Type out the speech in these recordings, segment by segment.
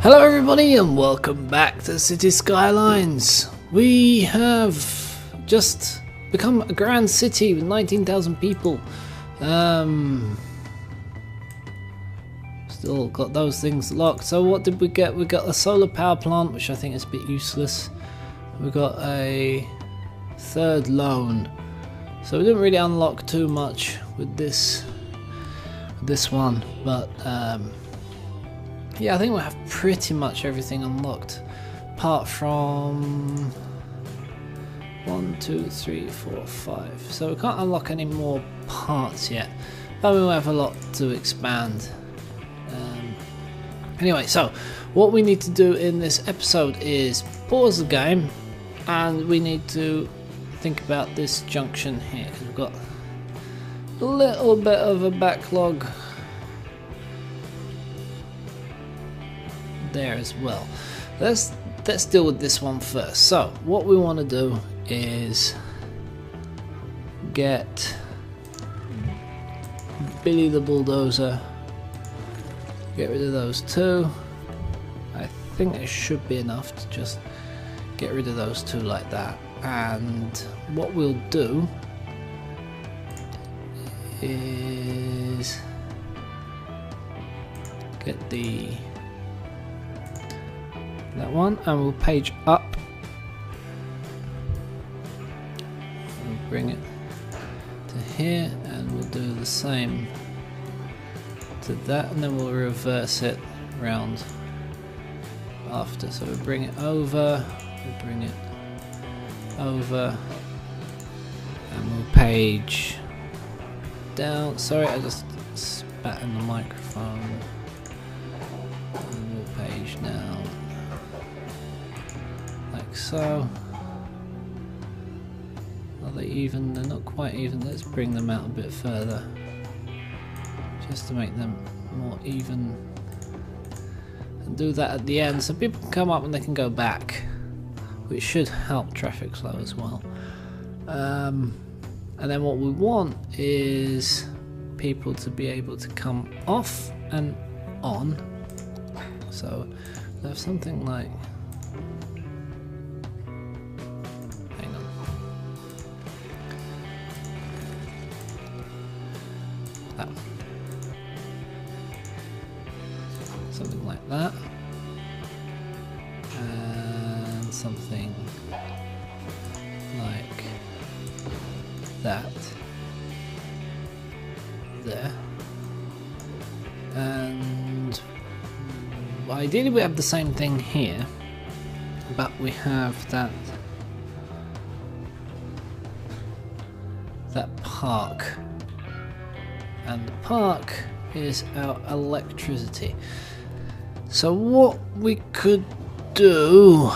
Hello everybody and welcome back to City Skylines. We have just become a grand city with 19,000 people. Still got those things locked. So what did we get? We got a solar power plant, which I think is a bit useless. We got a third loan. So we didn't really unlock too much with this one, but yeah, I think we have pretty much everything unlocked, apart from 1, 2, 3, 4, 5. So we can't unlock any more parts yet, but we will have a lot to expand. Anyway, so what we need to do in this episode is pause the game, and we need to think about this junction here, because we've got a little bit of a backlog there as well. Let's deal with this one first. So what we want to do is get Billy the bulldozer, get rid of those two. I think it should be enough to just get rid of those two like that. And what we'll do is get that one, and we'll page up and bring it to here, and we'll do the same to that, and then we'll reverse it round after. So we bring it over, we bring it over, and we'll page down. Sorry, I just spat in the microphone. And we'll page down like so. Are they even? They're not quite even. Let's bring them out a bit further, just to make them more even, and do that at the end so people can come up and they can go back, which should help traffic flow as well. And then what we want is people to be able to come off and on. So we have something like, hang on, that one. Something like that, and something like that there, and ideally we have the same thing here, but we have that park, and the park is our electricity. So what we could do,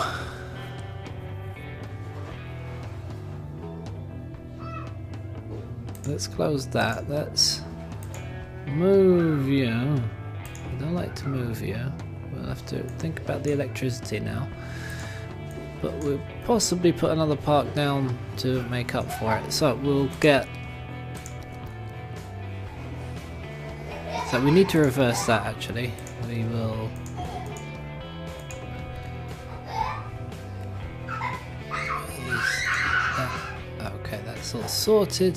let's close that. Let's move you. I don't like to move you. We'll have to think about the electricity now. But we'll possibly put another park down to make up for it. So we'll get... So we need to reverse that actually. We will... Okay, that's all sorted.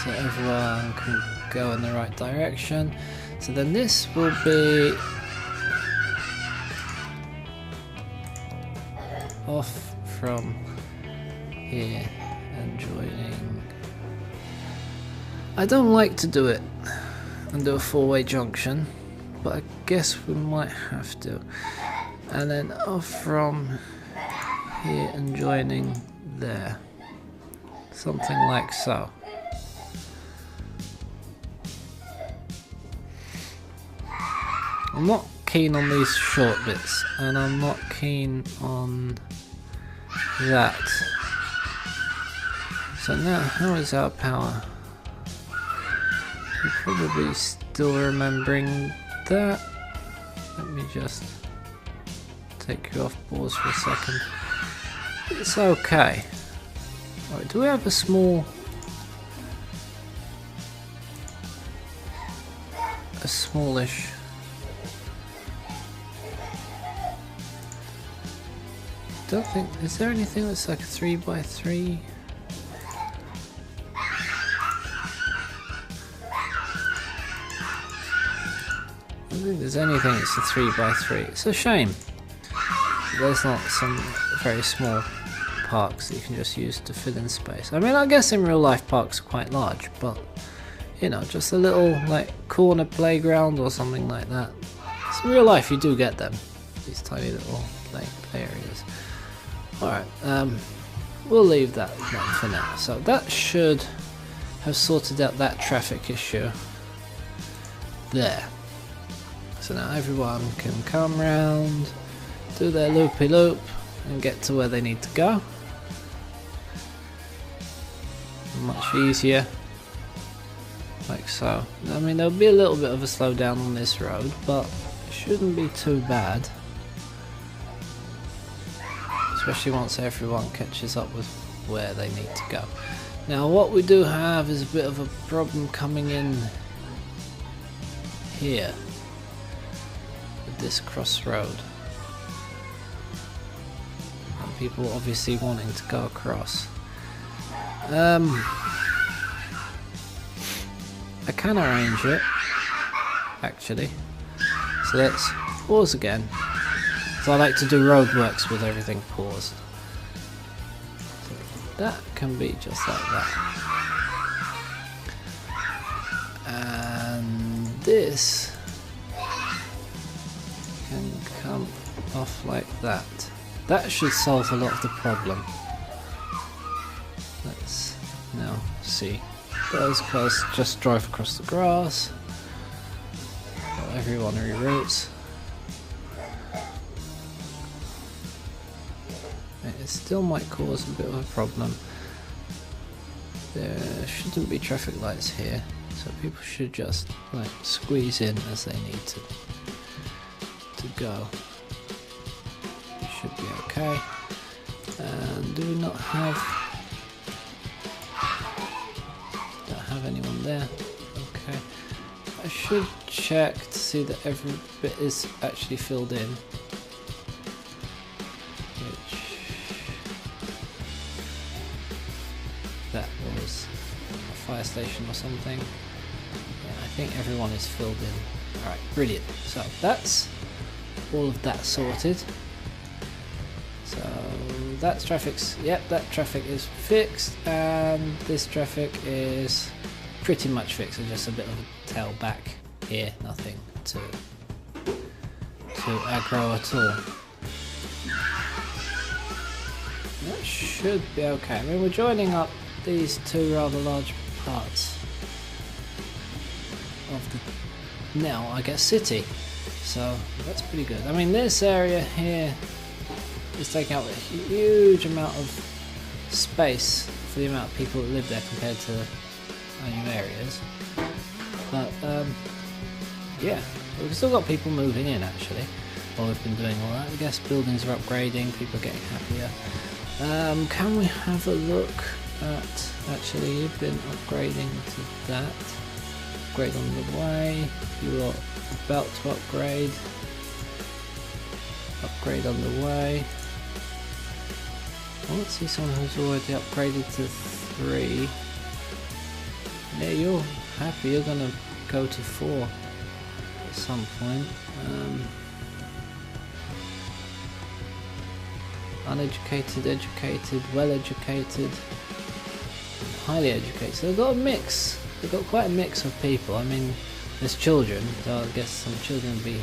So everyone can go in the right direction. So then this will be off from here and joining. I don't like to do it and do a four-way junction, but I guess we might have to. And then off from here and joining there. Something like so. I'm not keen on these short bits, and I'm not keen on that. So now, how is our power? You're probably still remembering that. Let me just take you off pause for a second. It's okay. Alright, do we have a smallish don't think... Is there anything that's like a 3x3? I don't think there's anything that's a 3x3. It's a shame. There's not some very small parks that you can just use to fill in space. I mean, I guess in real life parks are quite large, but you know, just a little like corner playground or something like that. So in real life you do get them, these tiny little play areas. Alright, we'll leave that for now. So that should have sorted out that traffic issue there. So now everyone can come round, do their loopy-loop and get to where they need to go. Much easier, like so. I mean, there'll be a little bit of a slowdown on this road, but it shouldn't be too bad. Especially once everyone catches up with where they need to go. Now what we do have is a bit of a problem coming in here with this crossroad. And people obviously wanting to go across. I can arrange it, actually. So let's pause again. So I like to do roadworks with everything paused. So that can be just like that. And this can come off like that. That should solve a lot of the problem. Let's now see. Those cars just drive across the grass. While everyone reroutes. It still might cause a bit of a problem. There shouldn't be traffic lights here, so people should just like squeeze in as they need to go. It should be okay. And do we not have anyone there? Okay. I should check to see that every bit is actually filled in. Which that was a fire station or something. Yeah, I think everyone is filled in. Alright, brilliant. So that's all of that sorted. So that's traffic's, yep, that traffic is fixed, and this traffic is pretty much fixed. It's just a bit of a tail back here, nothing to aggro at all. That should be okay. I mean, we're joining up these two rather large parts of the, now I guess, city, so that's pretty good. I mean, this area here is taking up a huge amount of space for the amount of people that live there compared to new areas, but yeah, we've still got people moving in actually while we've been doing all that. I guess buildings are upgrading, people are getting happier. Can we have a look at, actually you've been upgrading to that, upgrade on the way, you are about to upgrade on the way. I want to see someone who's already upgraded to 3. Yeah, you're happy, you're gonna go to 4 at some point. Uneducated, educated, well educated, highly educated. So they've got a mix, they've got quite a mix of people. I mean, there's children, so I guess some children will be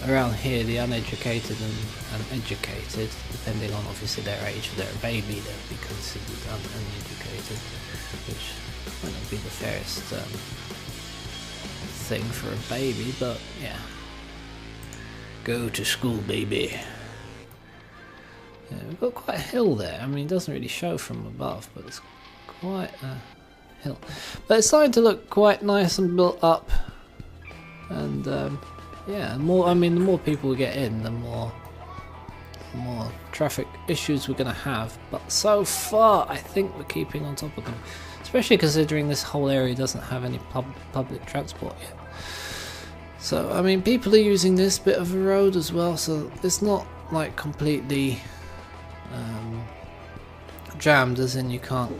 around here, the uneducated and educated, depending on obviously their age. If they're a baby, they'll be considered uneducated, which might not be the fairest thing for a baby, but yeah. Go to school, baby. Yeah, we've got quite a hill there. I mean, it doesn't really show from above, but it's quite a hill. But it's starting to look quite nice and built up, and yeah, more. I mean, the more people we get in, the more traffic issues we're going to have. But so far, I think we're keeping on top of them, especially considering this whole area doesn't have any public transport yet. So I mean, people are using this bit of a road as well, so it's not like completely jammed, as in you can't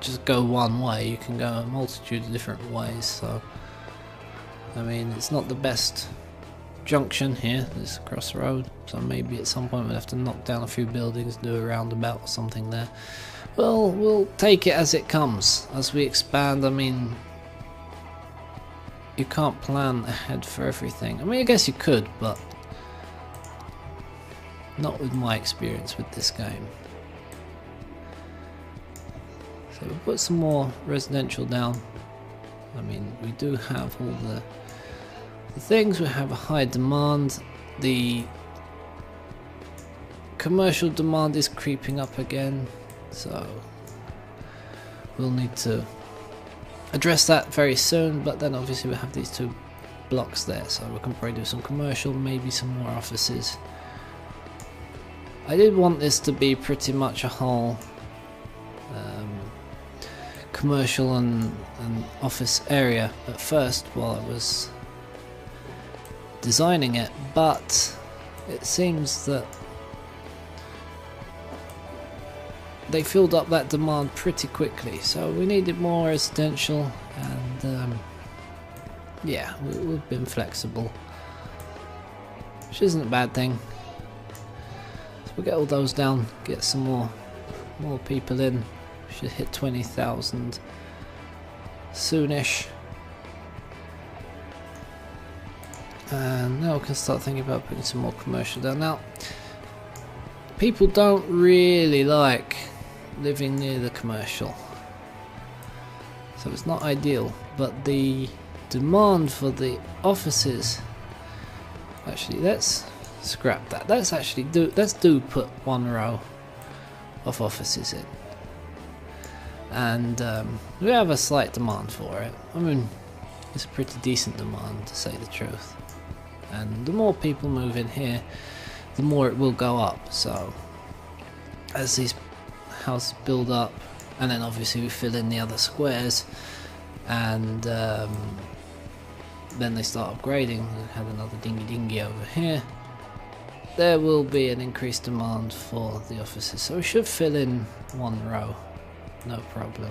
just go one way. You can go a multitude of different ways. So I mean, it's not the best junction here, this crossroad, so maybe at some point we'll have to knock down a few buildings, do a roundabout or something there. Well, we'll take it as it comes. As we expand, I mean, you can't plan ahead for everything. I mean, I guess you could, but not with my experience with this game. So we'll put some more residential down. I mean, we do have all the things. We have a high demand. The commercial demand is creeping up again, so we'll need to address that very soon. But then obviously we have these two blocks there, so we can probably do some commercial, maybe some more offices. I did want this to be pretty much a whole commercial and office area at first while I was designing it, but it seems that they filled up that demand pretty quickly, so we needed more residential, and yeah, we've been flexible, which isn't a bad thing. So we'll get all those down, get some more people in. We should hit 20,000 soonish. And now we can start thinking about putting some more commercial down. Now, people don't really like living near the commercial, so it's not ideal, but the demand for the offices, actually let's scrap that. Let's put one row of offices in, and we have a slight demand for it. I mean, it's a pretty decent demand, to say the truth. And the more people move in here, the more it will go up. So as these houses build up, and then obviously we fill in the other squares, and then they start upgrading. We had another dingy over here. There will be an increased demand for the offices, so we should fill in one row, no problem.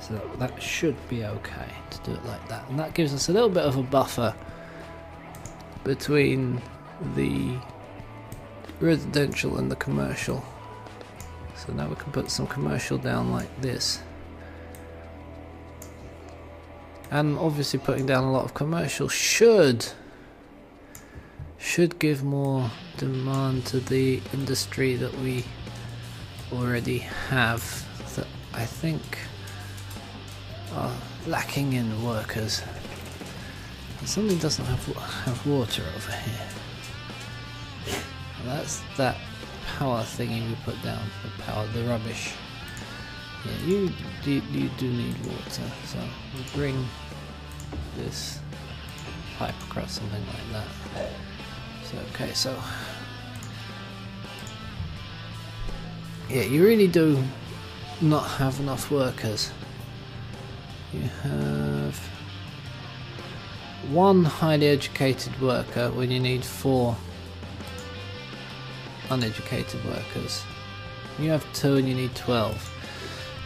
So that should be okay to do it like that, and that gives us a little bit of a buffer between the residential and the commercial. So now we can put some commercial down like this, and obviously putting down a lot of commercial should give more demand to the industry that we already have, that I think are lacking in workers. Something doesn't have water over here. Well, that's that power thingy we put down for power the rubbish. Yeah, you do need water, so we'll bring this pipe across, something like that. So okay, so yeah, you really do not have enough workers. You have one highly educated worker when you need 4 uneducated workers. You have 2 and you need 12.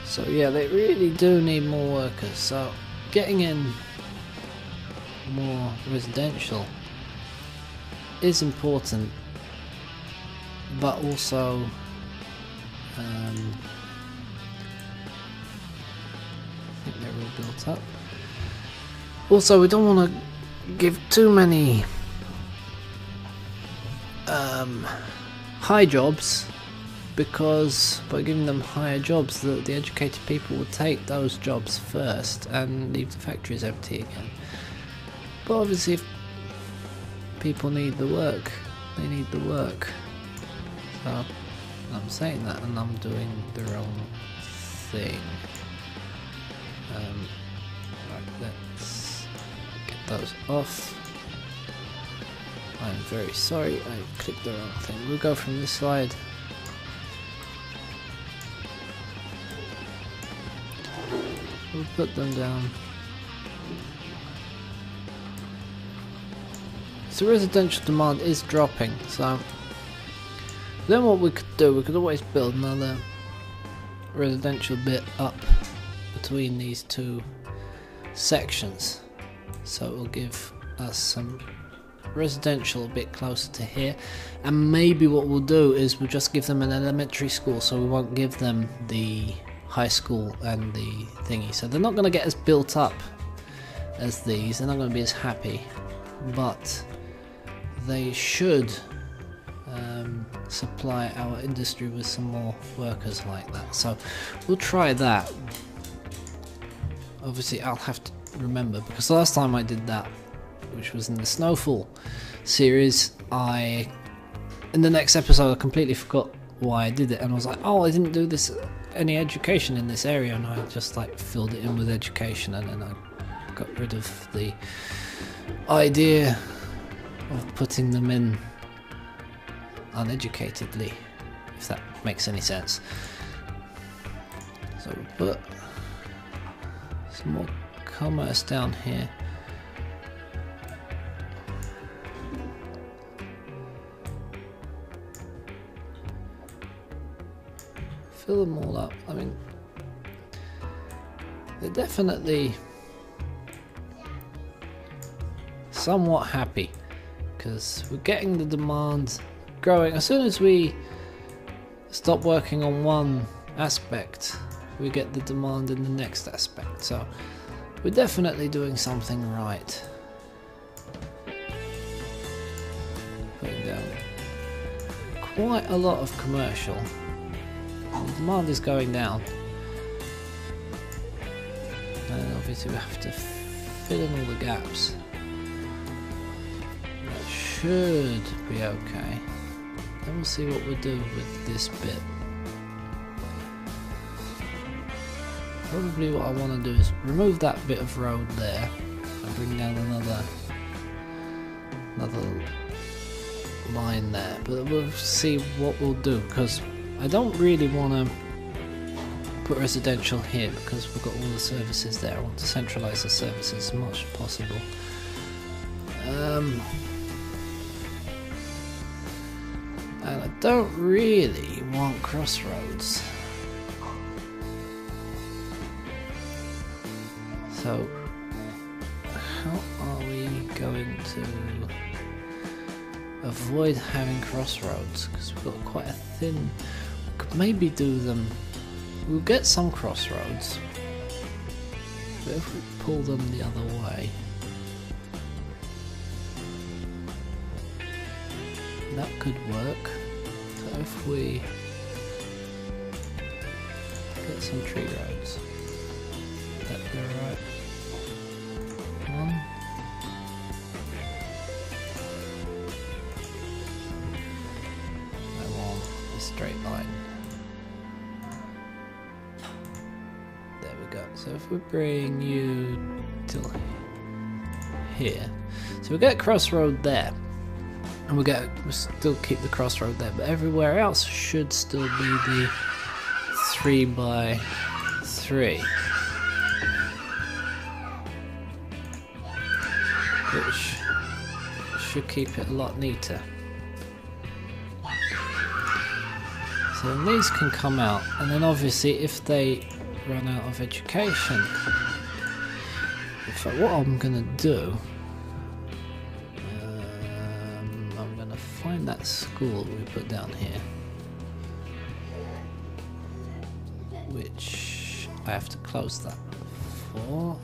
So yeah, they really do need more workers. So getting in more residential is important, but also I think they're all built up. Also, we don't want to give too many high jobs, because by giving them higher jobs, the educated people will take those jobs first and leave the factories empty again. But obviously if people need the work, they need the work. So I'm saying that and I'm doing the wrong thing. Right, let's get those off. I'm very sorry, I clicked the wrong thing. We'll go from this side. We'll put them down the residential demand is dropping, so then what we could do, we could always build another residential bit up between these two sections, so it will give us some residential a bit closer to here. And maybe what we'll do is we'll just give them an elementary school, so we won't give them the high school and the thingy, so they're not going to get as built up as these, they're not going to be as happy, but they should supply our industry with some more workers like that. So we'll try that. Obviously I'll have to remember, because the last time I did that, which was in the Snowfall series, in the next episode I completely forgot why I did it, and I was like, oh, I didn't do this any education in this area, and I just like filled it in with education, and then I got rid of the idea of putting them in uneducatedly, if that makes any sense. So we'll put some more commerce down here. Fill them all up. I mean, they're definitely somewhat happy because we're getting the demand growing. As soon as we stop working on one aspect, we get the demand in the next aspect. So we're definitely doing something right. Putting down quite a lot of commercial. The demand is going down, and obviously we have to fill in all the gaps. That should be okay. Then we'll see what we do with this bit. Probably what I want to do is remove that bit of road there and bring down another line there, but we'll see what we'll do, because I don't really want to put residential here because we've got all the services there. I want to centralise the services as much as possible. And I don't really want crossroads. So how are we going to avoid having crossroads? Because we've got quite a thin... Could maybe do them. We'll get some crossroads, but if we pull them the other way, that could work. So if we get some tree roads, that'd be alright. One. I want a straight line. So if we bring you till here, so we get crossroad there, and we'll still keep the crossroad there, but everywhere else should still be the 3x3, which should keep it a lot neater. So then these can come out, and then obviously if they run out of education, in fact what I'm gonna do, I'm gonna find that school we put down here, which I have to close that for,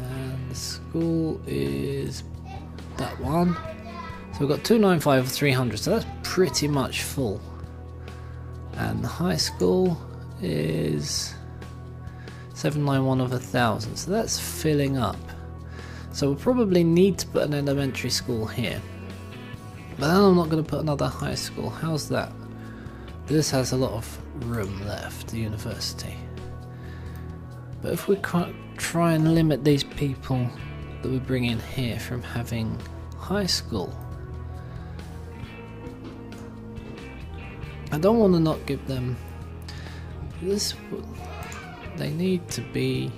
and the school is that one. So we've got 295 of 300, so that's pretty much full, and the high school is 791 of 1,000, so that's filling up. So we'll probably need to put an elementary school here, but then I'm not going to put another high school. How's that? This has a lot of room left, the university. But if we can't try and limit these people that we bring in here from having high school, I don't want to not give them this. They need to be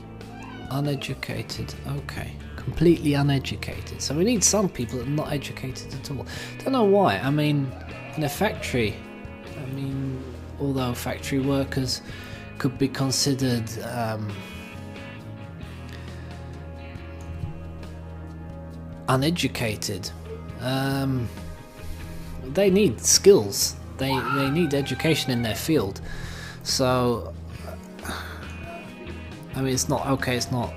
uneducated. Okay, completely uneducated. So we need some people that are not educated at all. Don't know why. I mean, in a factory, although factory workers could be considered uneducated, they need skills. They need education in their field. So I mean, it's not okay. It's not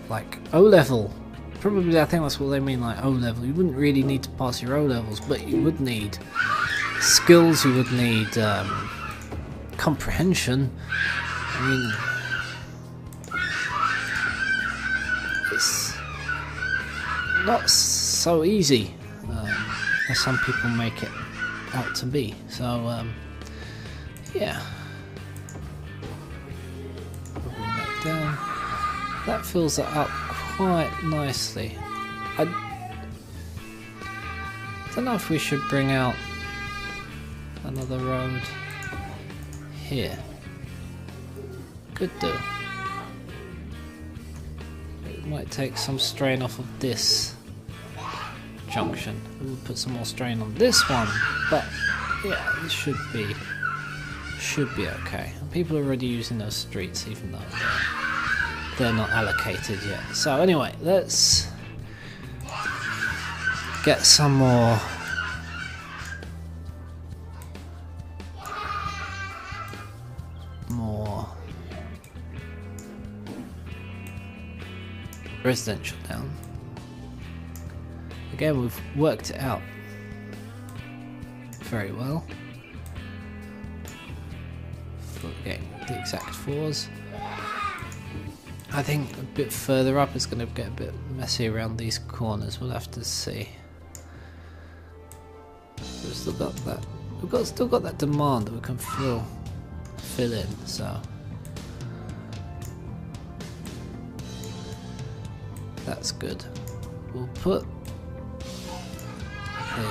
like O-level. Probably, I think that's what they mean, like O-level. You wouldn't really need to pass your O-levels, but you would need skills. You would need comprehension. I mean, it's not so easy as some people make it out to be. So yeah, bring that down. That fills it up quite nicely. I don't know if we should bring out another road here. Could do. It might take some strain off of this junction. We'll put some more strain on this one, but yeah, it should be okay. And people are already using those streets, even though they're not allocated yet. So anyway, let's get some more residential down. Again, we've worked it out very well for getting the exact fours. I think a bit further up it's going to get a bit messy around these corners. We'll have to see. We've still got that. Still got that demand that we can fill in. So that's good. We'll put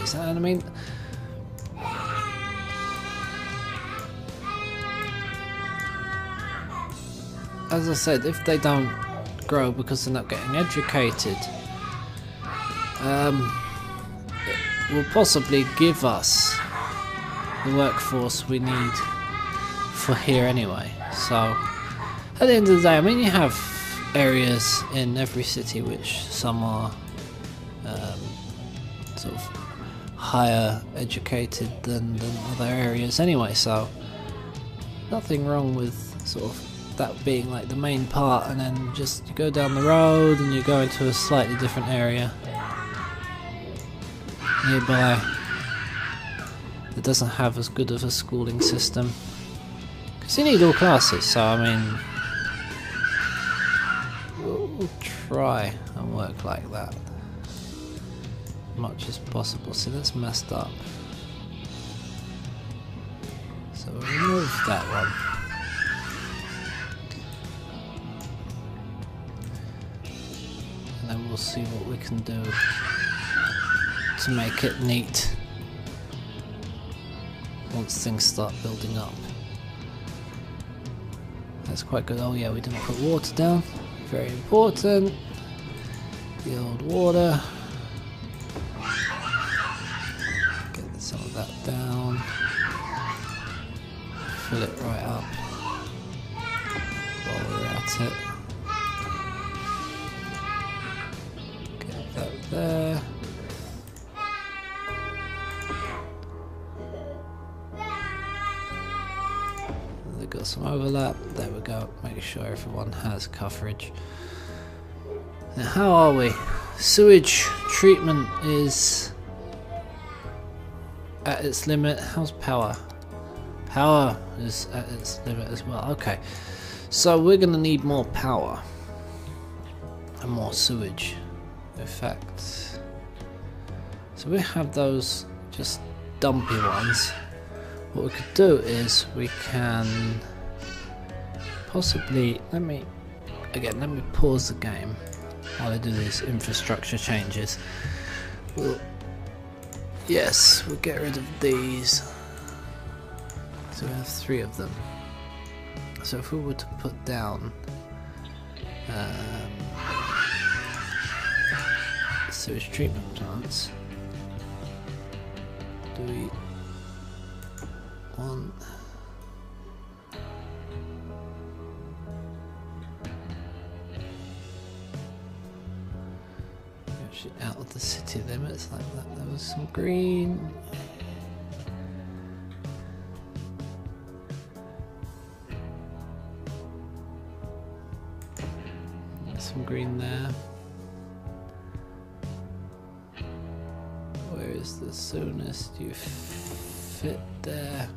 these. And I mean, as I said, if they don't grow because they're not getting educated, it will possibly give us the workforce we need for here anyway. So at the end of the day, I mean, you have areas in every city which some are sort of higher educated than other areas anyway, so nothing wrong with sort of that being like the main part, and then just you go down the road and you go into a slightly different area nearby that doesn't have as good of a schooling system, because you need all classes. So I mean, we'll try and work like that as much as possible. See, that's messed up, so we'll remove that one. And we'll see what we can do to make it neat once things start building up. That's quite good. Oh yeah, we didn't put water down. Very important. The old water. Get some of that down. Fill it right up while we're at it. There. They've got some overlap. There we go. Make sure everyone has coverage. Now, how are we? Sewage treatment is at its limit. How's power? Power is at its limit as well. Okay, so we're going to need more power and more sewage. Effects. So we have those just dumpy ones. What we could do is we can possibly let me pause the game while I do these infrastructure changes. We'll get rid of these. So we have 3 of them. So if we were to put down sewage treatment plants. Do we want... Actually out of the city limits like that. There was some green. Some green there. Where is the soonest you fit there?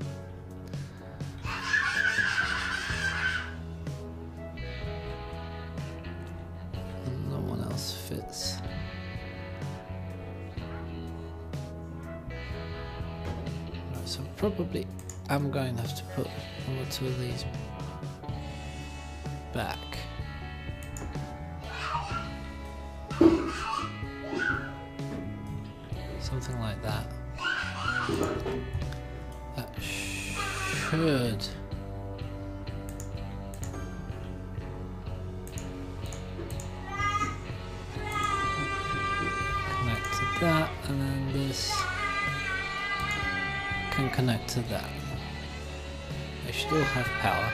And no one else fits. Right, so probably I'm going to have to put one or two of these back. Something like that. That should connect to that, and then this can connect to that. They should all have power.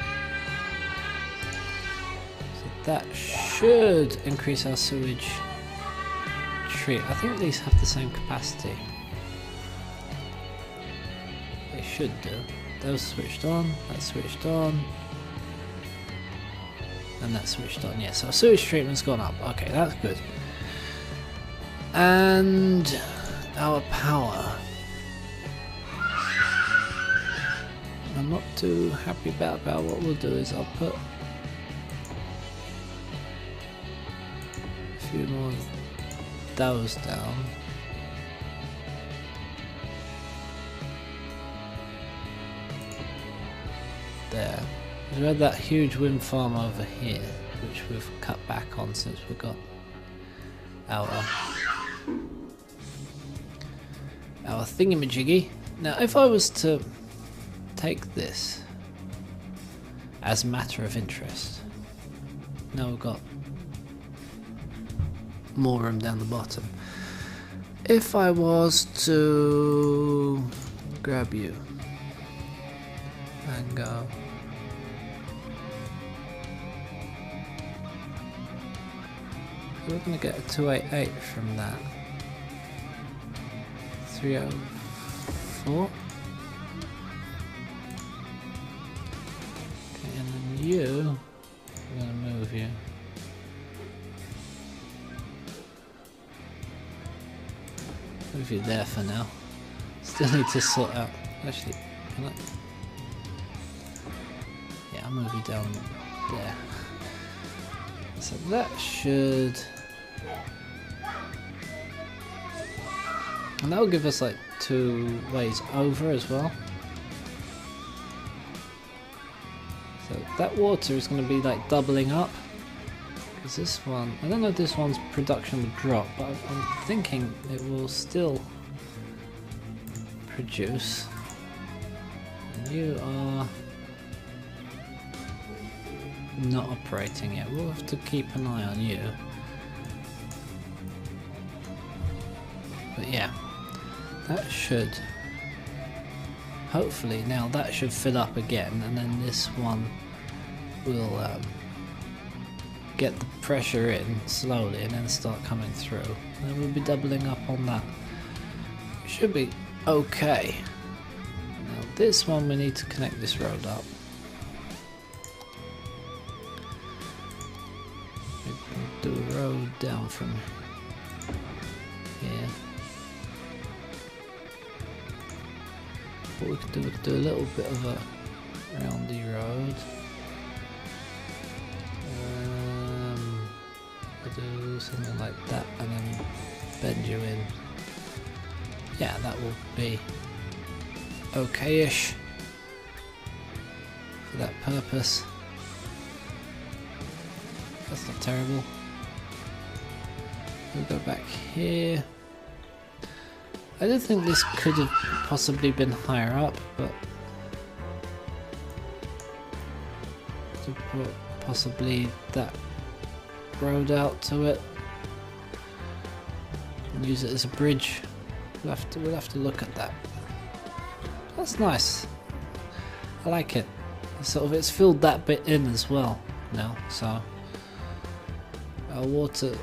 So that should increase our sewage. I think these have the same capacity. They should do. Those switched on, that switched on, and that switched on. Yeah, so our sewage treatment's gone up. Okay, that's good. And our power. I'm not too happy about power. What we'll do is I'll put a few more those down. There. We had that huge wind farm over here, which we've cut back on since we got our thingamajiggy. Now, if I was to take this as a matter of interest, now we've got more room down the bottom. If I was to grab you and go we're going to get a 288 from that. 304. Okay, and then you, I'm going to move you. Move you there for now. Still need to sort out. Actually, can I? Yeah, I'll move you down there. So that should. And that will give us like 2 ways over as well. So that water is going to be like doubling up. Because this one, I don't know if this one's production would drop, but I'm thinking it will still produce. And you are not operating yet. We'll have to keep an eye on you. But yeah, that should hopefully now that should fill up again, and then this one will get the pressure in slowly and then start coming through. And then we'll be doubling up on that. Should be okay. Now this one we need to connect this road up. We can do a road down from here. What we could do a little bit of a roundy road. Do something like that and then bend you in. Yeah, that will be okay-ish for that purpose. That's not terrible. We'll go back here. I do think this could have possibly been higher up, but to put possibly that road out to it. and use it as a bridge. We'll have to look at that. That's nice. I like it. It's filled that bit in as well now, so our water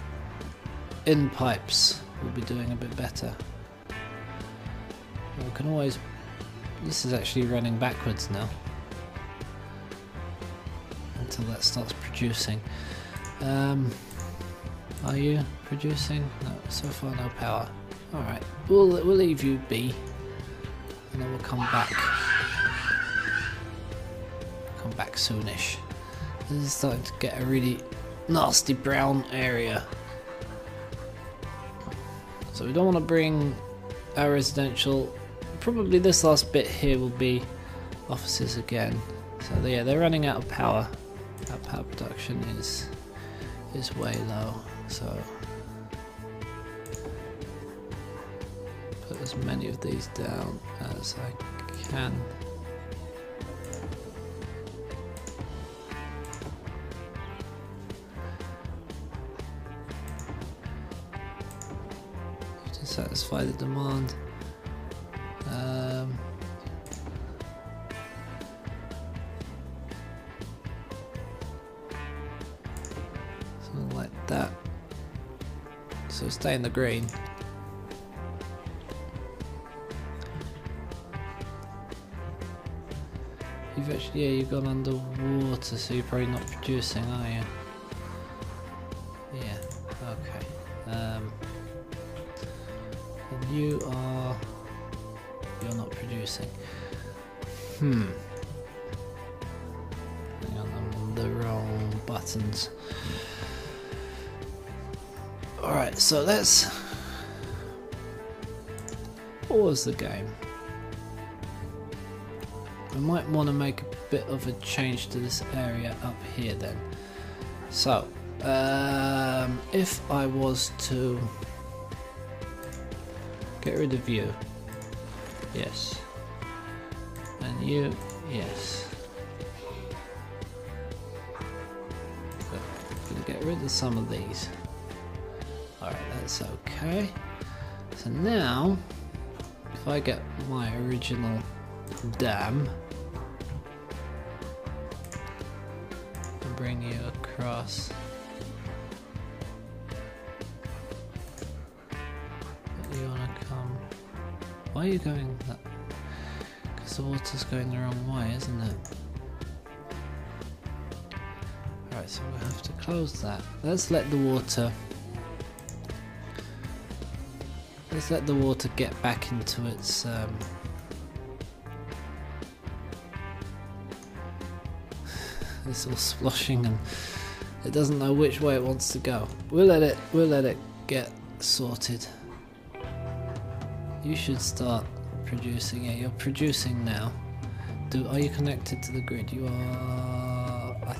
in pipes will be doing a bit better. We can always. This is actually running backwards now until that starts producing. Are you producing? No, so far no power. All right, we'll leave you be, and then we'll come back. Come back soonish. This is starting to get a really nasty brown area. So we don't want to bring our residential. Probably this last bit here will be offices again. So yeah, they're running out of power. Our power production is way low. So put as many of these down as I can. To satisfy the demand. Something like that. So stay in the green. You've actually, yeah, you've gone underwater, so you're probably not producing, are you? Yeah, okay. And you're not producing. Hang on, I'm on the wrong buttons. Alright, so let's pause the game. I might want to make a bit of a change to this area up here then. So, if I was to get rid of you, yes, and you, yes. But I'm going to get rid of some of these. Alright, that's okay. So now, if I get my original dam and bring you across, but you want to come, why are you going that? Because the water's going the wrong way, isn't it? Alright, so we'll have to close that. Let's let the water get back into its it's all sploshing and it doesn't know which way it wants to go. We'll let it get sorted. You should start producing. Yeah, you're producing now. Are you connected to the grid? You are. I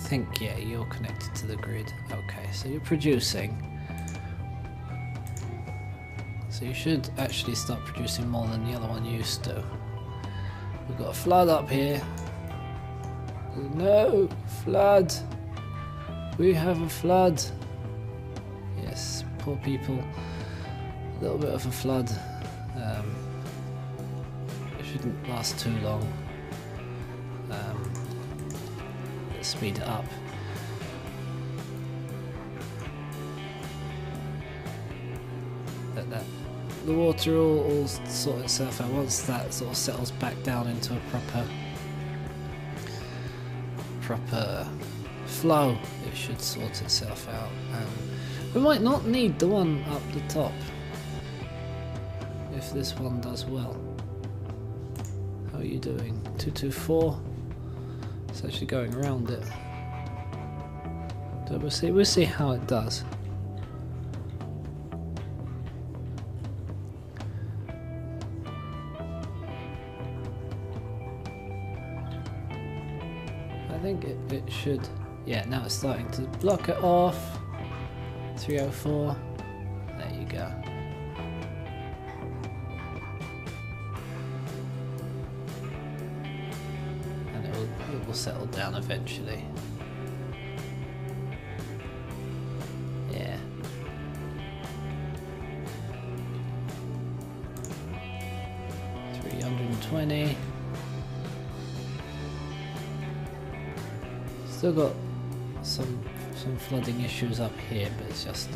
think, yeah, you're connected to the grid. Okay, so you're producing. So you should actually start producing more than the other one used to. We've got a flood up here. No, flood. We have a flood. Yes, poor people. A little bit of a flood. It shouldn't last too long. Let's speed it up. Let the water all sort itself out. Once that sort of settles back down into a proper flow, it should sort itself out. We might not need the one up the top if this one does well. How are you doing? 224. It's actually going around it. So we'll see how it does. I think it should. Yeah, now it's starting to block it off. 304. There you go. And it will settle down eventually. 20. Still got some flooding issues up here, but it's just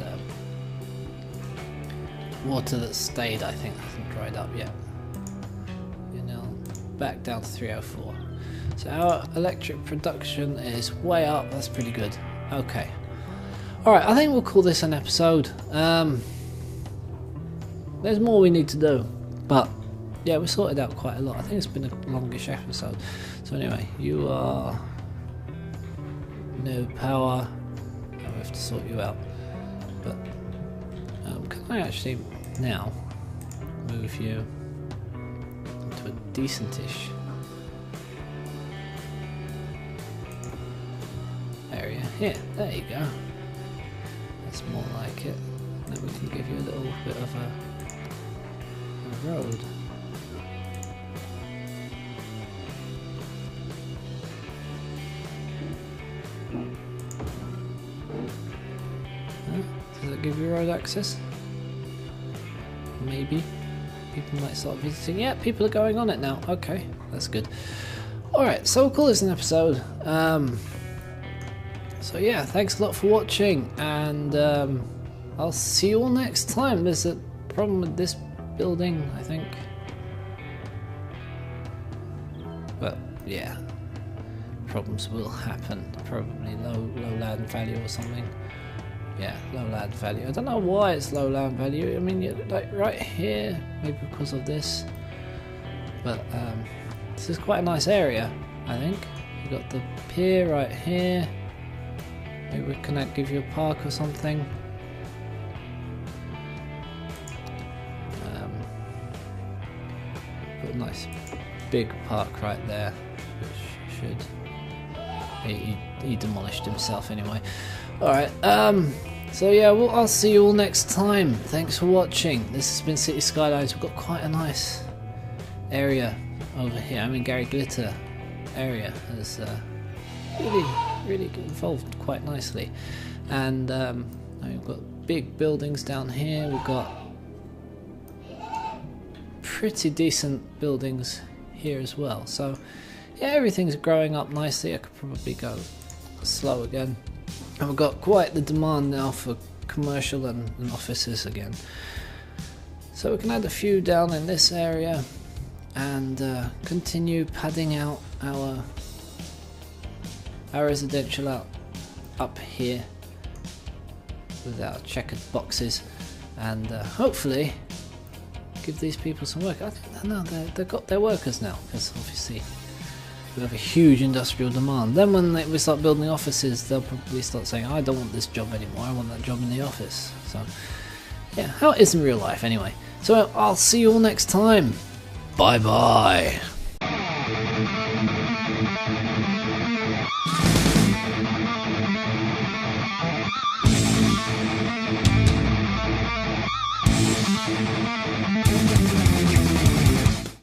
water that's stayed, I think, hasn't dried up yet. You're now back down to 304. So our electric production is way up. That's pretty good. Okay. Alright, I think we'll call this an episode. There's more we need to do, but yeah, we sorted out quite a lot. I think it's been a longish episode. So anyway, you are no power. We have to sort you out. But can I actually now move you into a decentish area here? There you go. That's more like it. Then we can give you a little bit of a road. Does it give you road access? Maybe. People might start visiting. Yeah, people are going on it now. Okay, that's good. Alright, so we'll call this an episode. So yeah, thanks a lot for watching, and I'll see you all next time. There's a problem with this building, I think. But yeah, problems will happen. Probably low land value or something. Yeah, low land value. I don't know why it's low land value. I mean, like right here, maybe because of this. But this is quite a nice area, I think. You've got the pier right here. Maybe we can give you a park or something. Put a nice big park right there, which should... He demolished himself anyway. Alright, so yeah, I'll see you all next time. Thanks for watching. This has been City Skylines. We've got quite a nice area over here. I mean, Gary Glitter area has really evolved quite nicely. And we've got big buildings down here. We've got pretty decent buildings here as well. So yeah, everything's growing up nicely. I could probably go slow again. And we've got quite the demand now for commercial and offices again. So we can add a few down in this area and continue padding out our residential out up here with our checkered boxes, and hopefully give these people some work. I think they've got their workers now, because obviously we have a huge industrial demand. Then when we start building offices, they'll probably start saying, I don't want this job anymore, I want that job in the office. So yeah, how it is in real life anyway. So I'll see you all next time. Bye bye.